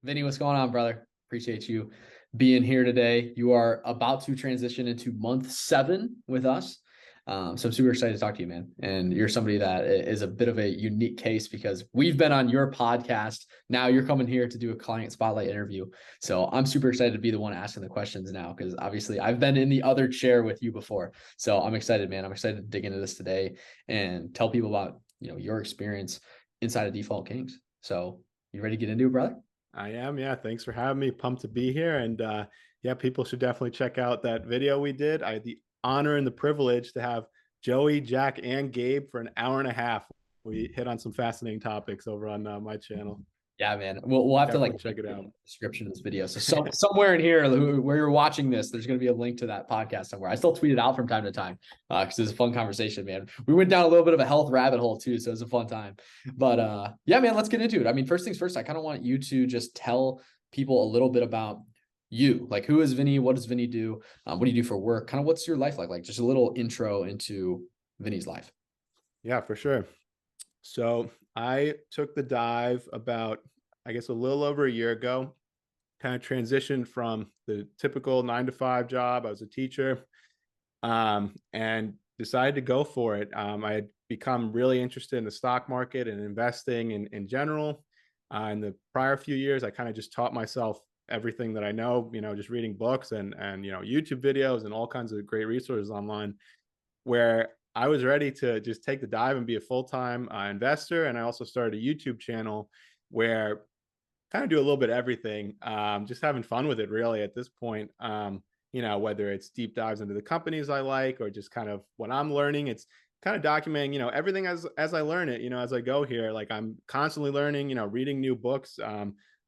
Vinny, what's going on, brother? Appreciate you being here today. You are about to transition into month 7 with us. So I'm super excited to talk to you, man. And you're somebody that is a bit of a unique case because we've been on your podcast. Now you're coming here to do a client spotlight interview. So I'm super excited to be the one asking the questions now because obviously I've been in the other chair with you before. So I'm excited, man. I'm excited to dig into this today and tell people about, your experience inside of Default Kings. So you ready to get into it, brother? I am. Yeah. Thanks for having me. Pumped to be here. And yeah, people should definitely check out that video we did. I had the honor and the privilege to have Joey, Jack, and Gabe for an hour and a half. We hit on some fascinating topics over on my channel. Yeah, man. We'll have to like Definitely check it out. description of this video. So somewhere in here where you're watching this, there's going to be a link to that podcast somewhere. I still tweet it out from time to time because it's a fun conversation, man. We went down a little bit of a health rabbit hole too, so it's a fun time. But yeah, man, let's get into it. I mean, first things first, I kind of want you to just tell people a little bit about you. Like, who is Vinny? What does Vinny do? What do you do for work? Kind of what's your life like? Like, just a little intro into Vinny's life. Yeah, for sure. So I took the dive about, I guess, a little over a year ago. Kind of transitioned from the typical 9 to 5 job. I was a teacher, and decided to go for it. I had become really interested in the stock market and investing in general. In the prior few years, I kind of just taught myself everything that I know, just reading books and YouTube videos and all kinds of great resources online, where I was ready to just take the dive and be a full-time investor. And I also started a YouTube channel where kind of do a little bit of everything, just having fun with it really at this point. Whether it's deep dives into the companies I like or just kind of what I'm learning, it's kind of documenting, everything as I learn it, as I go here. Like I'm constantly learning, reading new books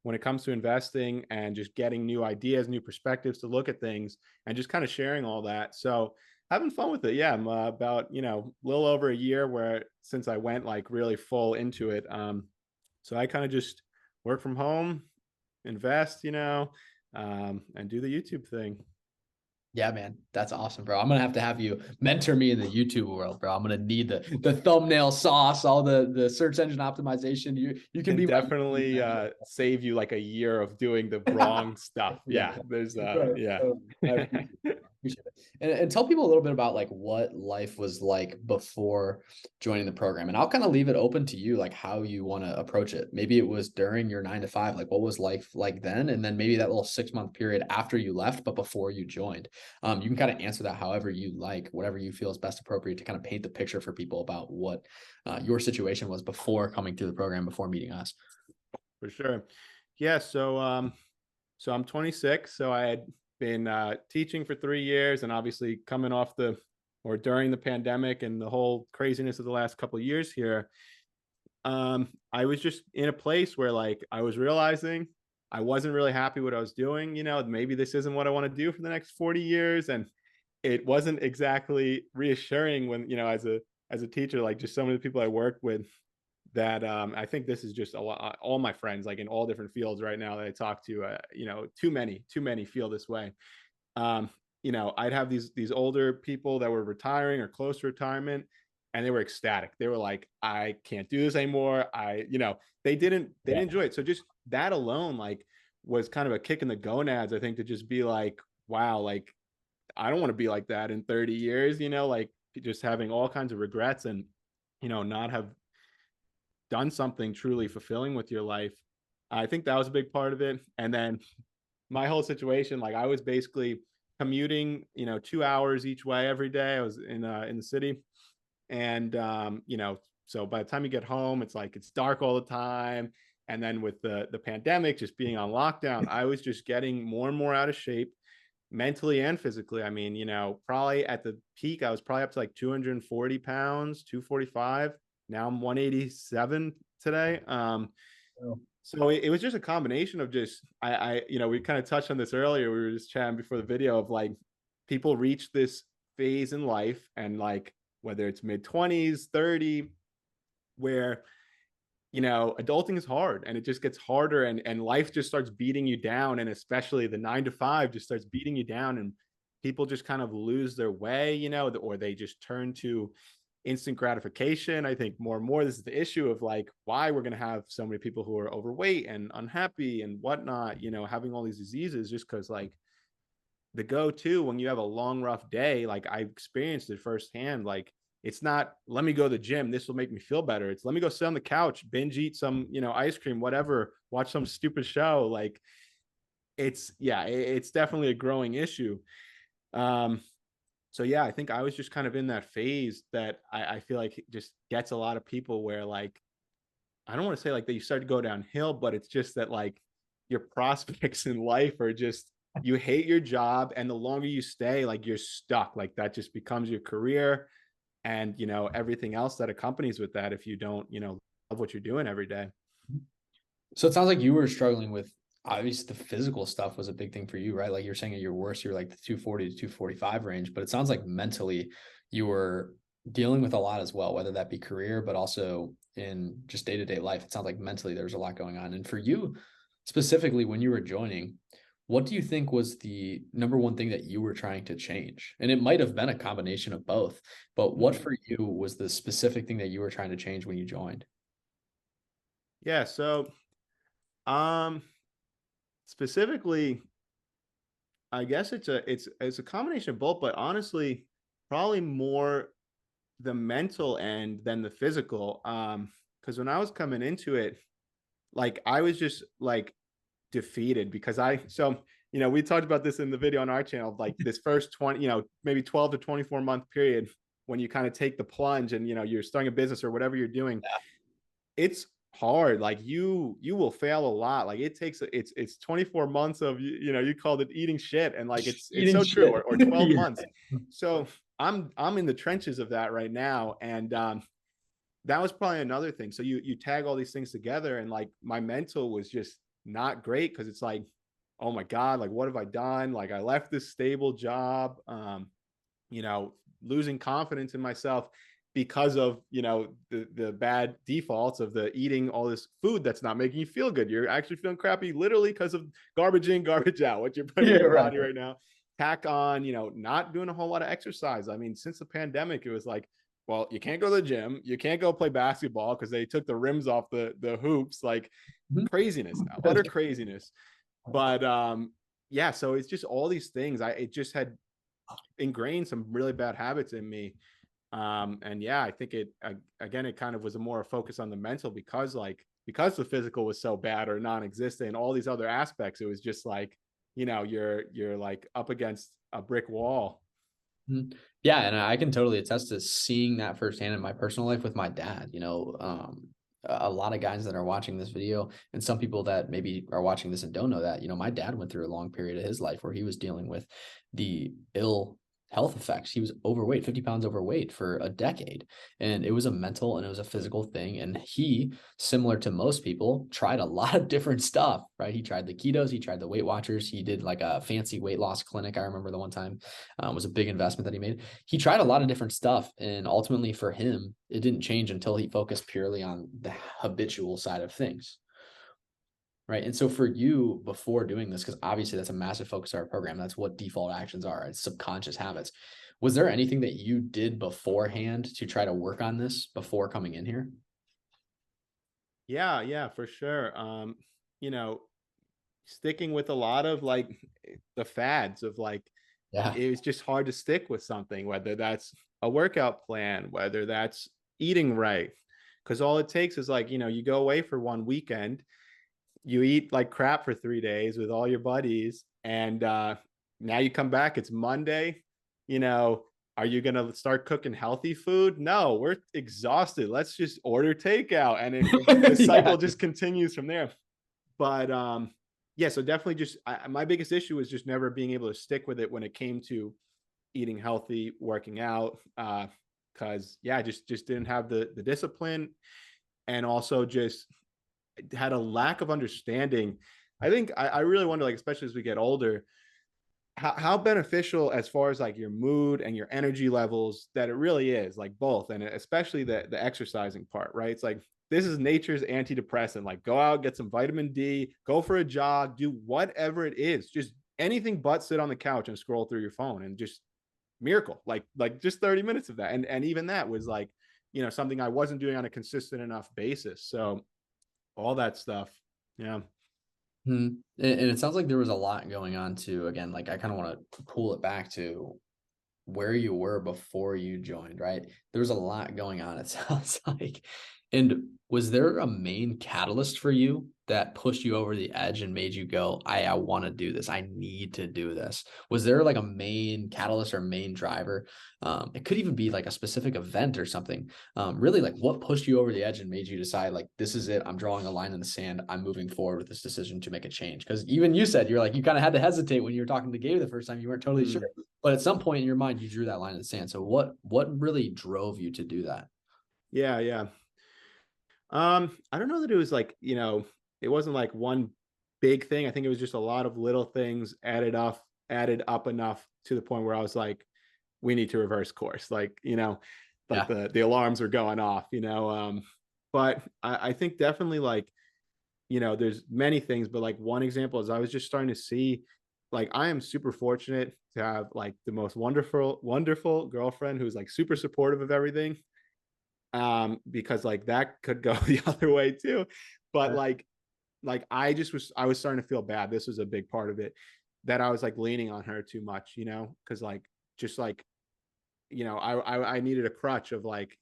when it comes to investing and just getting new ideas, new perspectives to look at things and just kind of sharing all that. So having fun with it. Yeah, I'm about, a little over a year where since I went like really full into it. So I kind of just work from home, invest, and do the YouTube thing. Yeah, man, that's awesome, bro. I'm gonna have you mentor me in the YouTube world, bro. I'm gonna need the thumbnail sauce, all the search engine optimization. You can Can be my definitely save you like a year of doing the wrong stuff. yeah, Yeah, there's right. yeah. So I appreciate it. And tell people a little bit about like what life was like before joining the program. And I'll kind of leave it open to you, like how you want to approach it. Maybe it was during your 9 to 5, like what was life like then? And then maybe that little 6 month period after you left, but before you joined. You can kind of answer that however you like, whatever you feel is best appropriate to kind of paint the picture for people about what your situation was before coming through the program, before meeting us. For sure. Yeah, so I'm 26, so I had been teaching for 3 years, and obviously coming off the or during the pandemic and the whole craziness of the last couple of years here. I was just in a place where like I was realizing I wasn't really happy what I was doing. Maybe this isn't what I want to do for the next 40 years. And it wasn't exactly reassuring when, as a teacher, like just some of the people I worked with that I think this is just a lot, all my friends, like in all different fields right now that I talk to, too many feel this way. um, I'd have these older people that were retiring or close to retirement, and they were ecstatic. They were like, I can't do this anymore. They didn't enjoy it. So just that alone, like, was kind of a kick in the gonads, I think, to just be like, wow, like I don't want to be like that in 30 years, like just having all kinds of regrets and, not have done something truly fulfilling with your life. I think that was a big part of it. And then my whole situation, like I was basically commuting, 2 hours each way every day. I was in the city, and so by the time you get home, it's like it's dark all the time. And then with the pandemic, just being on lockdown, I was just getting more and more out of shape, mentally and physically. I mean, probably at the peak, I was probably up to like 240 pounds, 245. Now I'm 187 today. So it was just a combination of just we kind of touched on this earlier. We were just chatting before the video of like people reach this phase in life, and like whether it's mid 20s, 30, where adulting is hard and it just gets harder, and life just starts beating you down, and especially the 9 to 5 just starts beating you down, and people just kind of lose their way, or they just turn to instant gratification. I think more and more this is the issue of like why we're going to have so many people who are overweight and unhappy and whatnot, having all these diseases, just because like the go-to when you have a long rough day, like I experienced it firsthand, like it's not let me go to the gym, this will make me feel better. It's let me go sit on the couch, binge eat some ice cream, whatever, watch some stupid show. Like it's definitely a growing issue. um so yeah, I think I was just kind of in that phase that I feel like it just gets a lot of people where like I don't want to say like that you start to go downhill, but it's just that like your prospects in life are just you hate your job, and the longer you stay, like you're stuck. Like that just becomes your career, and everything else that accompanies with that if you don't love what you're doing every day. So it sounds like you were struggling with, obviously the physical stuff was a big thing for you, right? Like you're saying at your worst, you're like the 240 to 245 range, but it sounds like mentally you were dealing with a lot as well, whether that be career, but also in just day-to-day life. It sounds like mentally there was a lot going on. And for you specifically, when you were joining, what do you think was the number one thing that you were trying to change? And it might have been a combination of both, but what for you was the specific thing that you were trying to change when you joined? Yeah, so um specifically, I guess it's a combination of both, but honestly, probably more the mental end than the physical. Because when I was coming into it, like I was just like defeated because we talked about this in the video on our channel, like this first 20, maybe 12 to 24 month period when you kind of take the plunge and you're starting a business or whatever you're doing. It's hard. Like you will fail a lot. Like it takes it's 24 months of you called it eating shit, and like it's Eating so true, shit. or 12 Yeah. months. So I'm in the trenches of that right now, and that was probably another thing. So you tag all these things together, and like my mental was just not great because it's like, oh my god, like what have I done? Like I left this stable job, you know, losing confidence in myself because of the bad defaults of the eating all this food that's not making you feel good. You're actually feeling crappy literally because of garbage in, garbage out, what you're putting Yeah, in your right. body right now. Tack on, not doing a whole lot of exercise. I mean, since the pandemic, it was like, well, you can't go to the gym, you can't go play basketball because they took the rims off the hoops. Like Mhm. craziness, utter craziness. But yeah, so it's just all these things. It just had ingrained some really bad habits in me. And yeah, I think again, it kind of was a more focus on the mental because the physical was so bad or non-existent, and all these other aspects, it was just like, you're like up against a brick wall. Mhm. Yeah, and I can totally attest to seeing that firsthand in my personal life with my dad. A lot of guys that are watching this video, and some people that maybe are watching this and don't know that, my dad went through a long period of his life where he was dealing with the ill health effects. He was overweight, 50 pounds overweight for a decade. And it was a mental and it was a physical thing. And he, similar to most people, tried a lot of different stuff, right? He tried the ketos, he tried the Weight Watchers, he did like a fancy weight loss clinic. I remember the one time was a big investment that he made. He tried a lot of different stuff, and ultimately for him, it didn't change until he focused purely on the habitual side of things. Right. And so for you before doing this, because obviously that's a massive focus of our program, that's what default actions are, it's subconscious habits. Was there anything that you did beforehand to try to work on this before coming in here? Yeah, for sure. You know, sticking with a lot of like the fads of like Yeah. it was just hard to stick with something, whether that's a workout plan, whether that's eating right. Because all it takes is like, you go away for one weekend, you eat like crap for 3 days with all your buddies, and now you come back, it's Monday. You know, are you gonna start cooking healthy food? No, we're exhausted. Let's just order takeout, and the Yeah. cycle just continues from there. But yeah, so definitely just my biggest issue was just never being able to stick with it when it came to eating healthy, working out. Because yeah, I just didn't have the discipline, and also just had a lack of understanding. I think I really wonder, like, especially as we get older, how beneficial as far as like your mood and your energy levels that it really is, like both, and especially the exercising part, right? It's like this is nature's antidepressant. Like go out, get some vitamin D, go for a jog, do whatever it is, just anything but sit on the couch and scroll through your phone, and just miracle, like just 30 minutes of that. And even that was like, something I wasn't doing on a consistent enough basis. So all that stuff. Yeah. Hmm. And it sounds like there was a lot going on too. Again, like I kind of want to pull it back to where you were before you joined, right? There was a lot going on, it sounds like. And was there a main catalyst for you that pushed you over the edge and made you go, I want to do this. I need to do this. Was there like a main catalyst or main driver? It could even be like a specific event or something. Really, like what pushed you over the edge and made you decide, like, this is it. I'm drawing a line in the sand. I'm moving forward with this decision to make a change. Because even you said, you're like, you kind of had to hesitate when you were talking to Gabe the first time. You weren't totally sure. But at some point in your mind, you drew that line in the sand. So what really drove you to do that? Yeah. Yeah. I don't know that it was like, it wasn't like one big thing. I think it was just a lot of little things added up enough to the point where I was like, we need to reverse course. Like, like Yeah. the alarms are going off, but I think definitely like, there's many things, but like one example is I was just starting to see, like, I am super fortunate to have like the most wonderful girlfriend who's like super supportive of everything. Because like that could go the other way too. But like I was starting to feel bad. This was a big part of it, that I was like leaning on her too much, because like just like, I needed a crutch of like,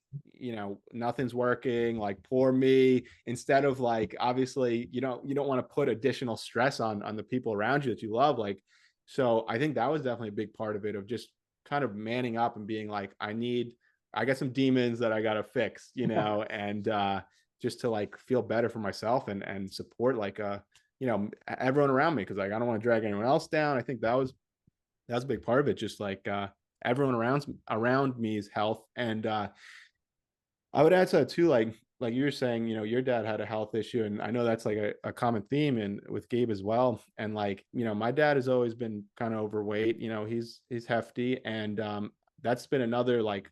nothing's working, like poor me, instead of like, obviously you don't want to put additional stress on the people around you that you love. Like, so I think that was definitely a big part of it, of just kind of manning up and being like, I got some demons that I got to fix, and just to like feel better for myself and support like everyone around me, because like I don't want to drag anyone else down. I think that's a big part of it, just like everyone around me's health. And I would add to that too, like you were saying, your dad had a health issue, and I know that's like a common theme and with Gabe as well. And like, my dad has always been kind of overweight. He's hefty, and that's been another like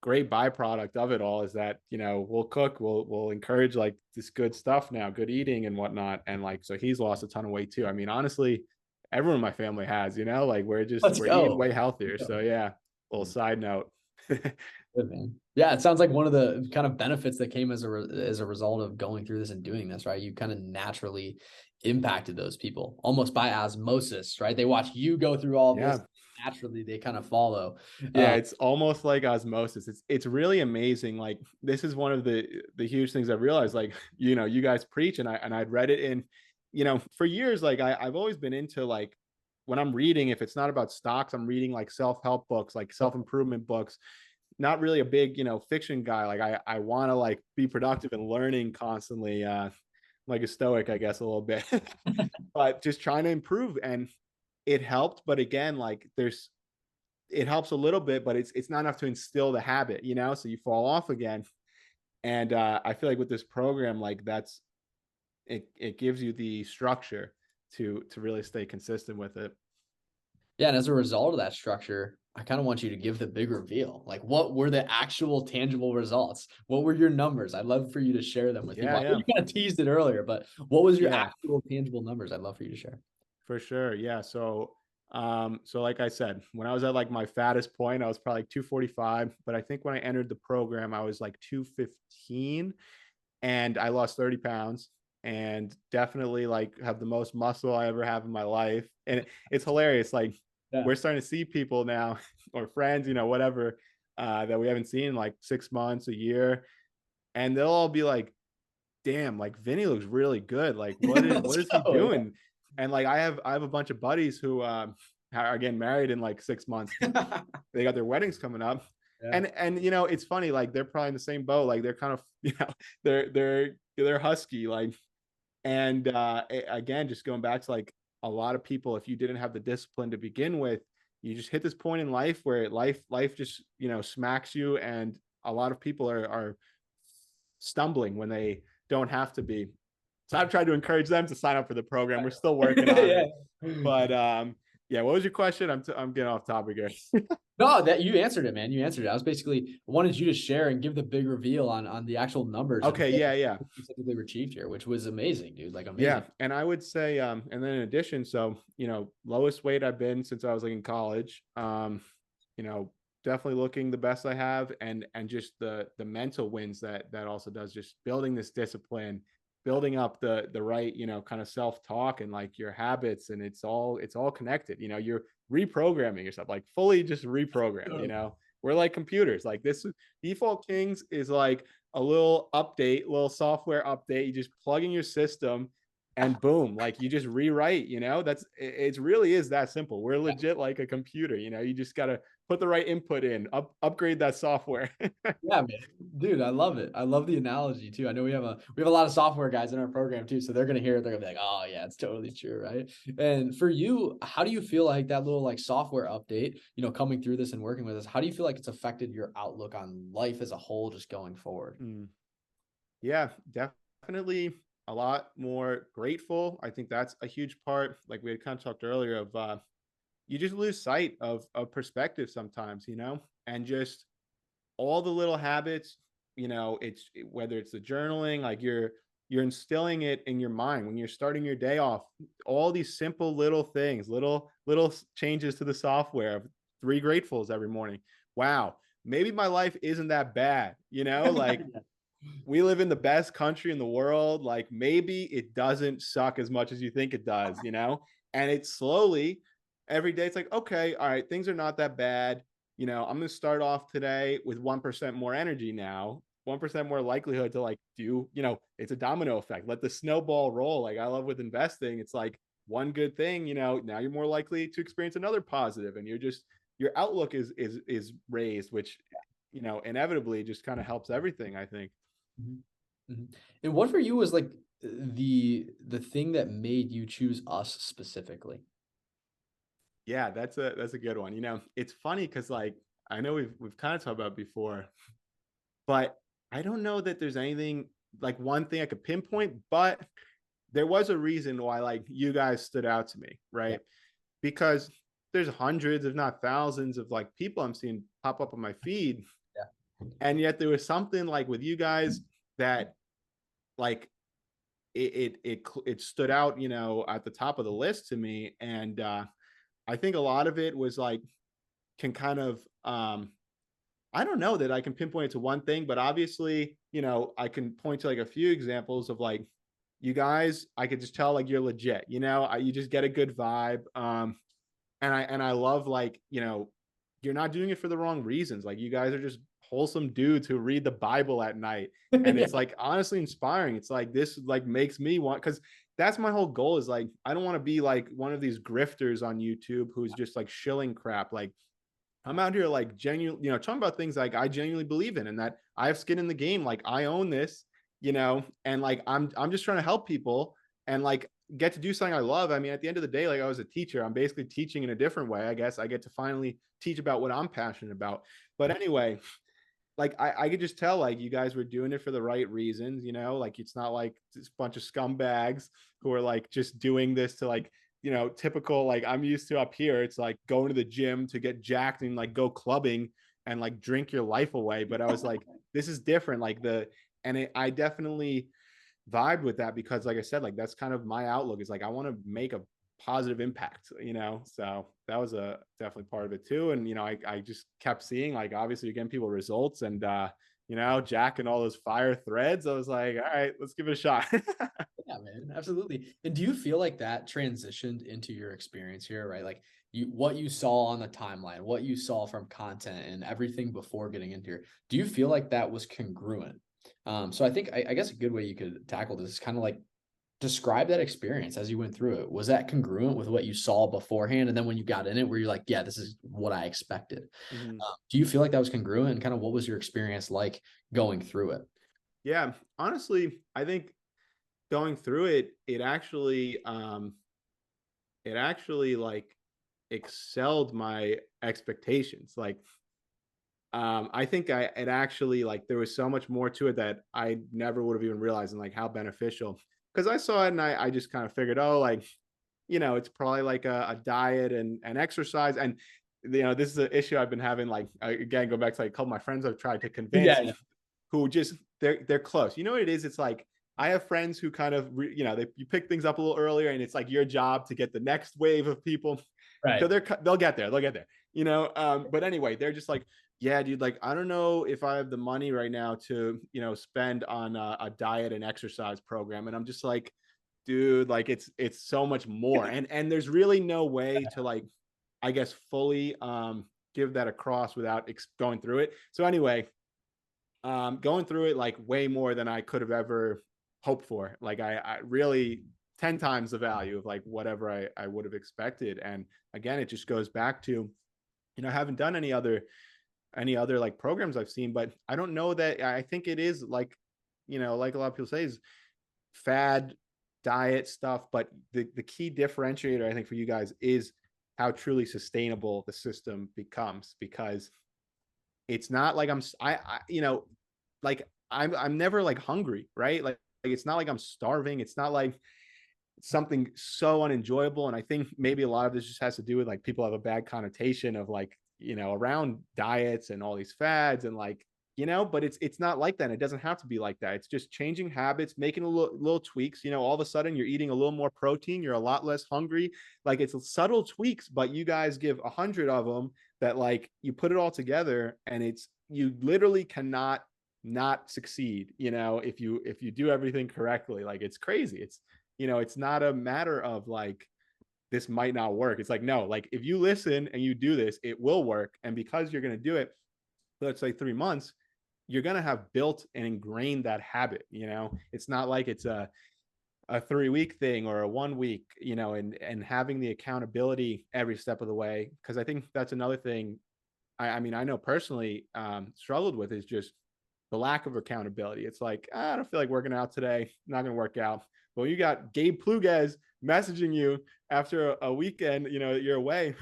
great byproduct of it all, is that we'll cook, we'll encourage like this good stuff now, good eating and whatnot. And like, so he's lost a ton of weight too. I mean, honestly, everyone in my family has, like Let's we're eating go. way healthier. So yeah, little side note. Good, man. Yeah, it sounds like one of the kind of benefits that came as as a result of going through this and doing this, right? You kind of naturally impacted those people almost by osmosis, right? They watch you go through all of this. Yeah. Naturally, they kind of follow. Yeah, it's almost like osmosis. It's really amazing. Like, this is one of the huge things I've realized. Like, you guys preach, and I'd read it in, for years. Like, I've always been into like, when I'm reading, if it's not about stocks, I'm reading like self-help books, like self-improvement books. Not really a big, fiction guy. Like, I want to like be productive and learning constantly. Like a stoic, I guess, a little bit, but just trying to improve. And it helped. But again, like, it helps a little bit, but it's not enough to instill the habit, so you fall off again. And I feel like with this program, like, it gives you the structure to really stay consistent with it. Yeah, and as a result of that structure, I kind of want you to give the big reveal. Like, what were the actual tangible results? What were your numbers? I'd love for you to share them with people. Yeah, I know yeah, you kind of teased it earlier, but what was your yeah, actual tangible numbers? I'd love for you to share. for sure. Yeah. So like I said, when I was at like my fattest point, I was probably like 245, but I think when I entered the program, I was like 215, and I lost 30 pounds, and definitely like have the most muscle I ever have in my life. And it's hilarious. Like, Yeah. we're starting to see people now, or friends, whatever, that we haven't seen in like 6 months, a year. And they'll all be like, damn, like Vinny looks really good. Like, Let's what is he go. doing? And like, I have a bunch of buddies who are getting married in like 6 months. Yeah. They got their weddings coming up. Yeah. And it's funny, like, they're probably in the same boat. Like, they're kind of, they're husky, like. And again, just going back to like, a lot of people, if you didn't have the discipline to begin with, you just hit this point in life where life just, smacks you. And a lot of people are stumbling when they don't have to be. So I've tried to encourage them to sign up for the program. We're still working on Yeah. it. But yeah, what was your question? I'm getting off topic here. No, that you answered it, man. You answered it. I was basically wanted you to share and give the big reveal on the actual numbers and Okay, what yeah, yeah. specifically were achieved here, which was amazing, dude. Like Yeah, amazing. and I would say, and then in addition, so lowest weight I've been since I was like in college. definitely looking the best I have, and just the mental wins that also does, just building this discipline, building up the right, kind of self-talk and like your habits, and it's all connected. You're reprogramming yourself, like fully just reprogrammed, We're like computers. Like this default kings is like a little update, little software update. You just plug in your system and boom, like you just rewrite, it really is that simple. We're legit like a computer, you just got to put the right input in, upgrade that software. Yeah, man. Dude, I love it. I love the analogy too. I know we have a lot of software guys in our program too, so they're gonna hear it, they're gonna be like, oh yeah, it's totally true, right? And for you, how do you feel like that little like software update, coming through this and working with us, how do you feel like it's affected your outlook on life as a whole just going forward? Mm. Yeah, definitely a lot more grateful. I think that's a huge part. Like we had kind of talked earlier of you just lose sight of perspective sometimes, and just all the little habits, whether it's the journaling, like you're instilling it in your mind when you're starting your day off, all these simple little things, little changes to the software of 3 gratefuls every morning. Wow, maybe my life isn't that bad, like we live in the best country in the world. Like maybe it doesn't suck as much as you think it does, and it's slowly every day. It's like, okay, all right, things are not that bad. I'm going to start off today with 1% more energy now, 1% more likelihood to like do, it's a domino effect. Let the snowball roll. Like I love with investing. It's like one good thing, now you're more likely to experience another positive, and your outlook is raised, which, inevitably just kind of helps everything, I think. Mhm. Mhm. And what for you was like the thing that made you choose us specifically? Yeah, that's a good one. It's funny because like I know we've kind of talked about it before, but I don't know that there's anything like one thing I could pinpoint, but there was a reason why like you guys stood out to me, Yeah. right? Because there's hundreds, if not thousands, of like people I'm seeing pop up on my feed, Yeah. and yet there was something like with you guys that like it stood out, at the top of the list to me, and I think a lot of it was like can kind of I don't know that I can pinpoint it to one thing, but obviously, I can point to like a few examples of like you guys, I could just tell like you're legit, you just get a good vibe. And I love like, you're not doing it for the wrong reasons. Like you guys are just wholesome dudes who read the Bible at night. And Yeah. it's like honestly inspiring. It's like this like makes me want, because that's my whole goal is like I don't want to be like one of these grifters on YouTube who's just like shilling crap. Like I'm out here like genuine, talking about things like I genuinely believe in and that I have skin in the game. Like I own this, and like I'm just trying to help people and like get to do something I love. I mean, at the end of the day, like I was a teacher. I'm basically teaching in a different way. I guess I get to finally teach about what I'm passionate about. But anyway, like I could just tell like you guys were doing it for the right reasons, like it's not like this bunch of scumbags who are like just doing this to like, typical like I'm used to up here. It's like going to the gym to get jacked and like go clubbing and like drink your life away. But I was like, this is different. Like I definitely vibed with that because like I said, like that's kind of my outlook is like I want to make a positive impact, so that was a definitely part of it too. And I just kept seeing like obviously you're getting people results, and Jack and all those fire threads, I was like, all right, let's give it a shot. Yeah, man, absolutely. And do you feel like that transitioned into your experience here, right? Like what you saw on the timeline, what you saw from content and everything before getting into here, do you feel like that was congruent? So I think I guess a good way you could tackle this is kind of like describe that experience as you went through it. Was that congruent with what you saw beforehand? And then when you got in it, where you're like, yeah, this is what I expected. Mhm. Do you feel like that was congruent and kind of what was your experience like going through it? Yeah, honestly, I think going through it, it actually like excelled my expectations. Like I think it actually like there was so much more to it that I never would have even realized, and like how beneficial. Because I saw it and I just kind of figured, oh, like, it's probably like a diet and exercise. And this is an issue I've been having, like again, go back to like a couple of my friends I've tried to convince Yeah, who just they're close. You know what it is? It's like I have friends who kind of, you pick things up a little earlier, and it's like your job to get the next wave of people. So Right. they'll get there. They'll get there. But anyway, they're just like, yeah, dude, like, I don't know if I have the money right now to, spend on a diet and exercise program. And I'm just like, dude, like, it's so much more. And there's really no way to, like, I guess, fully give that across without going through it. So anyway, going through it, like, way more than I could have ever hoped for. Like, I really 10 times the value of, like, whatever I would have expected. And again, it just goes back to, I haven't done any other like programs I've seen, but I don't know that I think it is like, like a lot of people say, is fad diet stuff. But the key differentiator, I think, for you guys is how truly sustainable the system becomes, because it's not like like I'm never like hungry, right? Like it's not like I'm starving. It's not like something so unenjoyable. And I think maybe a lot of this just has to do with, like, people have a bad connotation of, like, around diets and all these fads, and, like, but it's not like that. It doesn't have to be like that. It's just changing habits, making a little tweaks. All of a sudden you're eating a little more protein, you're a lot less hungry. Like, it's subtle tweaks, but you guys give 100 of them, that, like, you put it all together, and you literally cannot not succeed, if you do everything correctly. Like, it's crazy. It's not a matter of, like, this might not work. It's like, no, like, if you listen and you do this, it will work. And because you're going to do it, let's say 3 months, you're going to have built and ingrained that habit. It's not like it's a 3-week thing or a 1 week, and having the accountability every step of the way. Cause I think that's another thing. I mean, I know personally struggled with, is just the lack of accountability. It's like, I don't feel like working out today. Not going to work out. Well, you got Gabe Pluguez messaging you after a weekend, you're away.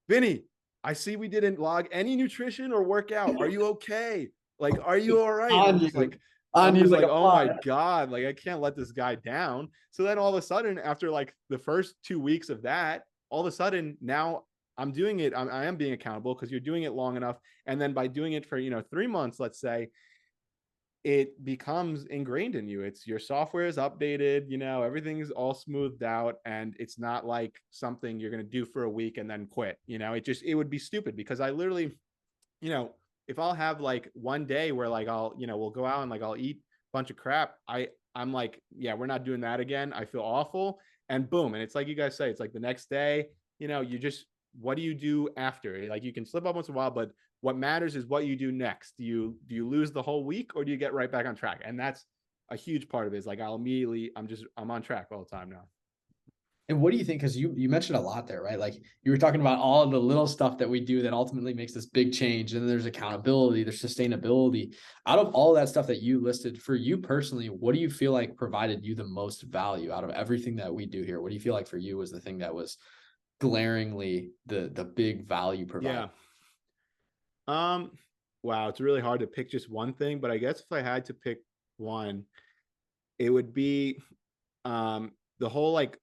Vinny, I see we didn't log any nutrition or workout. Are you okay? Like, are you all right? And On you. On I'm you just like like, a oh my fly. God, like, I can't let this guy down. So then all of a sudden, after like the first 2 weeks of that, all of a sudden now I'm doing it. I am being accountable, because you're doing it long enough. And then by doing it for, 3 months, let's say, it becomes ingrained in you. It's your software is updated, everything's all smoothed out, and it's not like something you're going to do for a week and then quit. It would be stupid, because I literally, you know, if I'll have like one day where, like, we'll go out and, like, I'll eat a bunch of crap. I'm like, yeah, we're not doing that again. I feel awful. And boom. And it's like you guys say, it's like the next day, you just, what do you do after? Like, you can slip up once in a while, but what matters is what you do next. Do you lose the whole week, or do you get right back on track? And that's a huge part of it. Is like, I'm on track all the time now. And what do you think? Because you mentioned a lot there, right? Like, you were talking about all of the little stuff that we do that ultimately makes this big change. And then there's accountability, there's sustainability. Out of all that stuff that you listed, for you personally, what do you feel like provided you the most value out of everything that we do here? What do you feel like for you was the thing that was glaringly the big value provider? Yeah. Um, wow, it's really hard to pick just one thing, but I guess if I had to pick one, it would be the whole, like,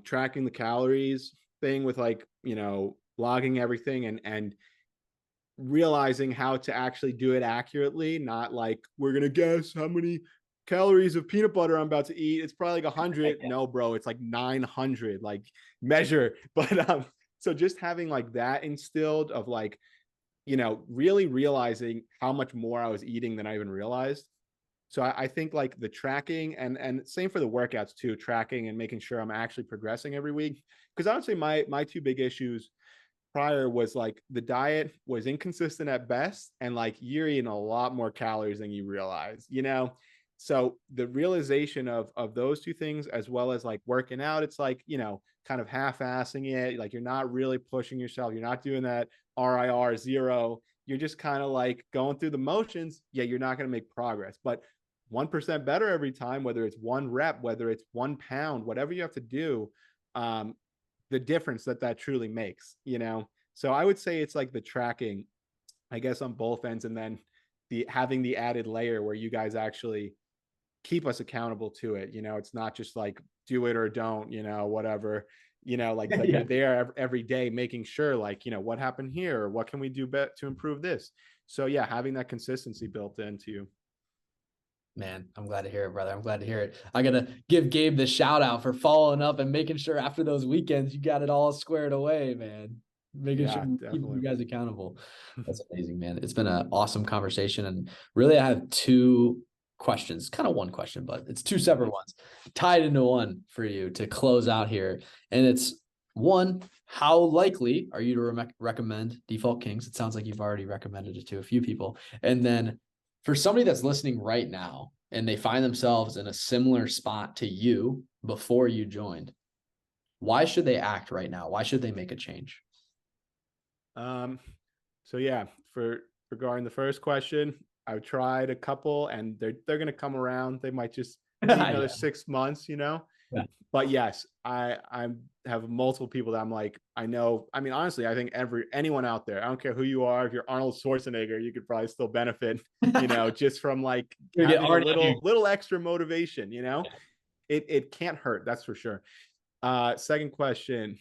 tracking the calories thing, with, like, logging everything, and realizing how to actually do it accurately, not like, we're gonna guess how many calories of peanut butter I'm about to eat. It's probably like 100. No, bro, it's like 900. Like, measure. But so just having, like, that instilled, of, like, really realizing how much more I was eating than I even realized. So I think, like, the tracking, and same for the workouts too, tracking and making sure I'm actually progressing every week. Because honestly, my two big issues prior was, like, the diet was inconsistent at best, and, like, you're eating a lot more calories than you realize. So the realization of those two things, as well as, like, working out, it's like, kind of half-assing it. Like, you're not really pushing yourself. You're not doing that RIR zero. You're just kind of, like, going through the motions. Yeah, you're not going to make progress, but 1% better every time, whether it's 1 rep, whether it's 1 pound, whatever you have to do, um, the difference that truly makes. So I would say it's like the tracking, I guess, on both ends, and then the having the added layer where you guys actually keep us accountable to it. It's not just like, do it or don't, whatever. Like Yeah. you're there every day making sure, like, what happened here, or what can we do to improve this. So yeah, having that consistency built into you. Man, I'm glad to hear it, brother. I'm glad to hear it. I gotta give Gabe the shout out for following up and making sure after those weekends you got it all squared away, man. Making sure Yeah, you keep you definitely. guys accountable. That's amazing, man. It's been an awesome conversation. And really, I have two questions, kind of one question, but it's two separate ones tied into one for you to close out here. And it's one, how likely are you to recommend Default Kings? It sounds like you've already recommended it to a few people. And then for somebody that's listening right now and they find themselves in a similar spot to you before you joined, why should they act right now? Why should they make a change? Um, so yeah, for regarding the first question, I've tried a couple and they're gonna come around. They might just need another Yeah. 6 months, Yeah. But yes, I have multiple people that I'm like, I know. I mean, honestly, I think anyone out there, I don't care who you are, if you're Arnold Schwarzenegger, you could probably still benefit, just from like We get having a Arnie on here. little extra motivation. It can't hurt, that's for sure. Second question,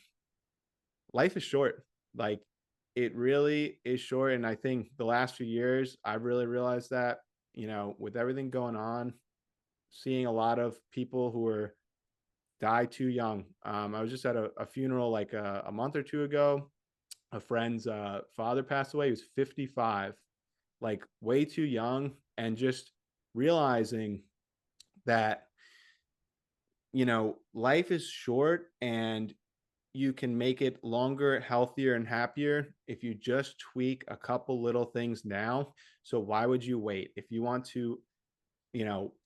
life is short. Like it really is short. And I think the last few years, I've really realized that, with everything going on, seeing a lot of people who are die too young. I was just at a funeral like a month or two ago. A friend's father passed away. He was 55, like way too young. And just realizing that, life is short and you can make it longer, healthier, and happier if you just tweak a couple little things now. So why would you wait? If you want to,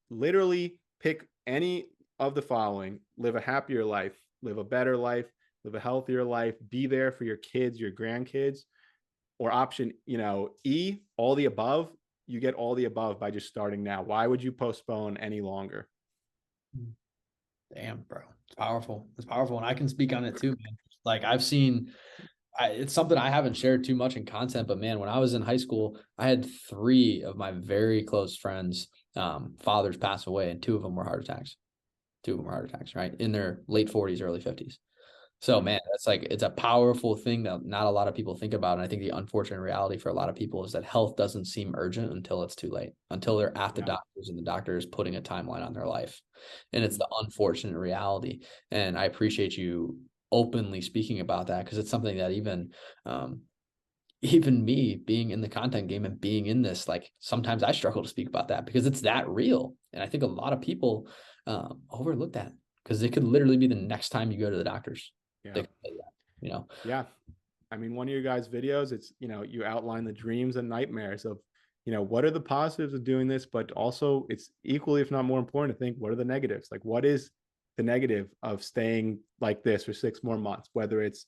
literally pick any of the following: live a happier life, live a better life, live a healthier life, be there for your kids, your grandkids, or option, E, all the above. You get all the above by just starting now. Why would you postpone any longer? Damn, bro. It's powerful. It's powerful. And I can speak on it too, man. Like I've seen it's something I haven't shared too much in content, but man, when I was in high school, I had three of my very close friends, fathers pass away, and two of them were heart attacks. Two of them were heart attacks, right? In their late 40s, early 50s. So Mm, man, that's like it's a powerful thing that not a lot of people think about. And I think the unfortunate reality for a lot of people is that health doesn't seem urgent until it's too late, until they're at the yeah, doctors and the doctor is putting a timeline on their life. And it's mm, the unfortunate reality. And I appreciate you openly speaking about that because it's something that um, even me being in the content game and being in this, like sometimes I struggle to speak about that because it's that real. And I think a lot of people overlook that because it could literally be the next time you go to the doctors. They yeah, could say that. yeah. I mean, one of your guys' videos, it's, you outline the dreams and nightmares of, what are the positives of doing this, but also it's equally, if not more important, to think, what are the negatives? Like, what is the negative of staying like this for 6 more months? Whether it's,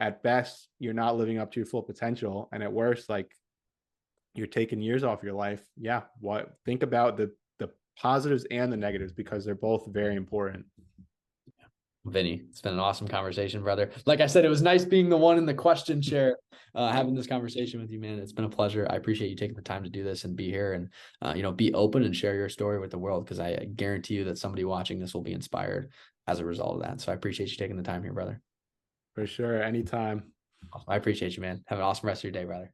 at best, you're not living up to your full potential, and at worst, like you're taking years off your life. Yeah. Think about the positives and the negatives because they're both very important. Vinny, it's been an awesome conversation, brother. Like I said, it was nice being the one in the question chair, having this conversation with you, man. It's been a pleasure. I appreciate you taking the time to do this and be here and, be open and share your story with the world because I guarantee you that somebody watching this will be inspired as a result of that. So I appreciate you taking the time here, brother. For sure. Anytime. I appreciate you, man. Have an awesome rest of your day, brother.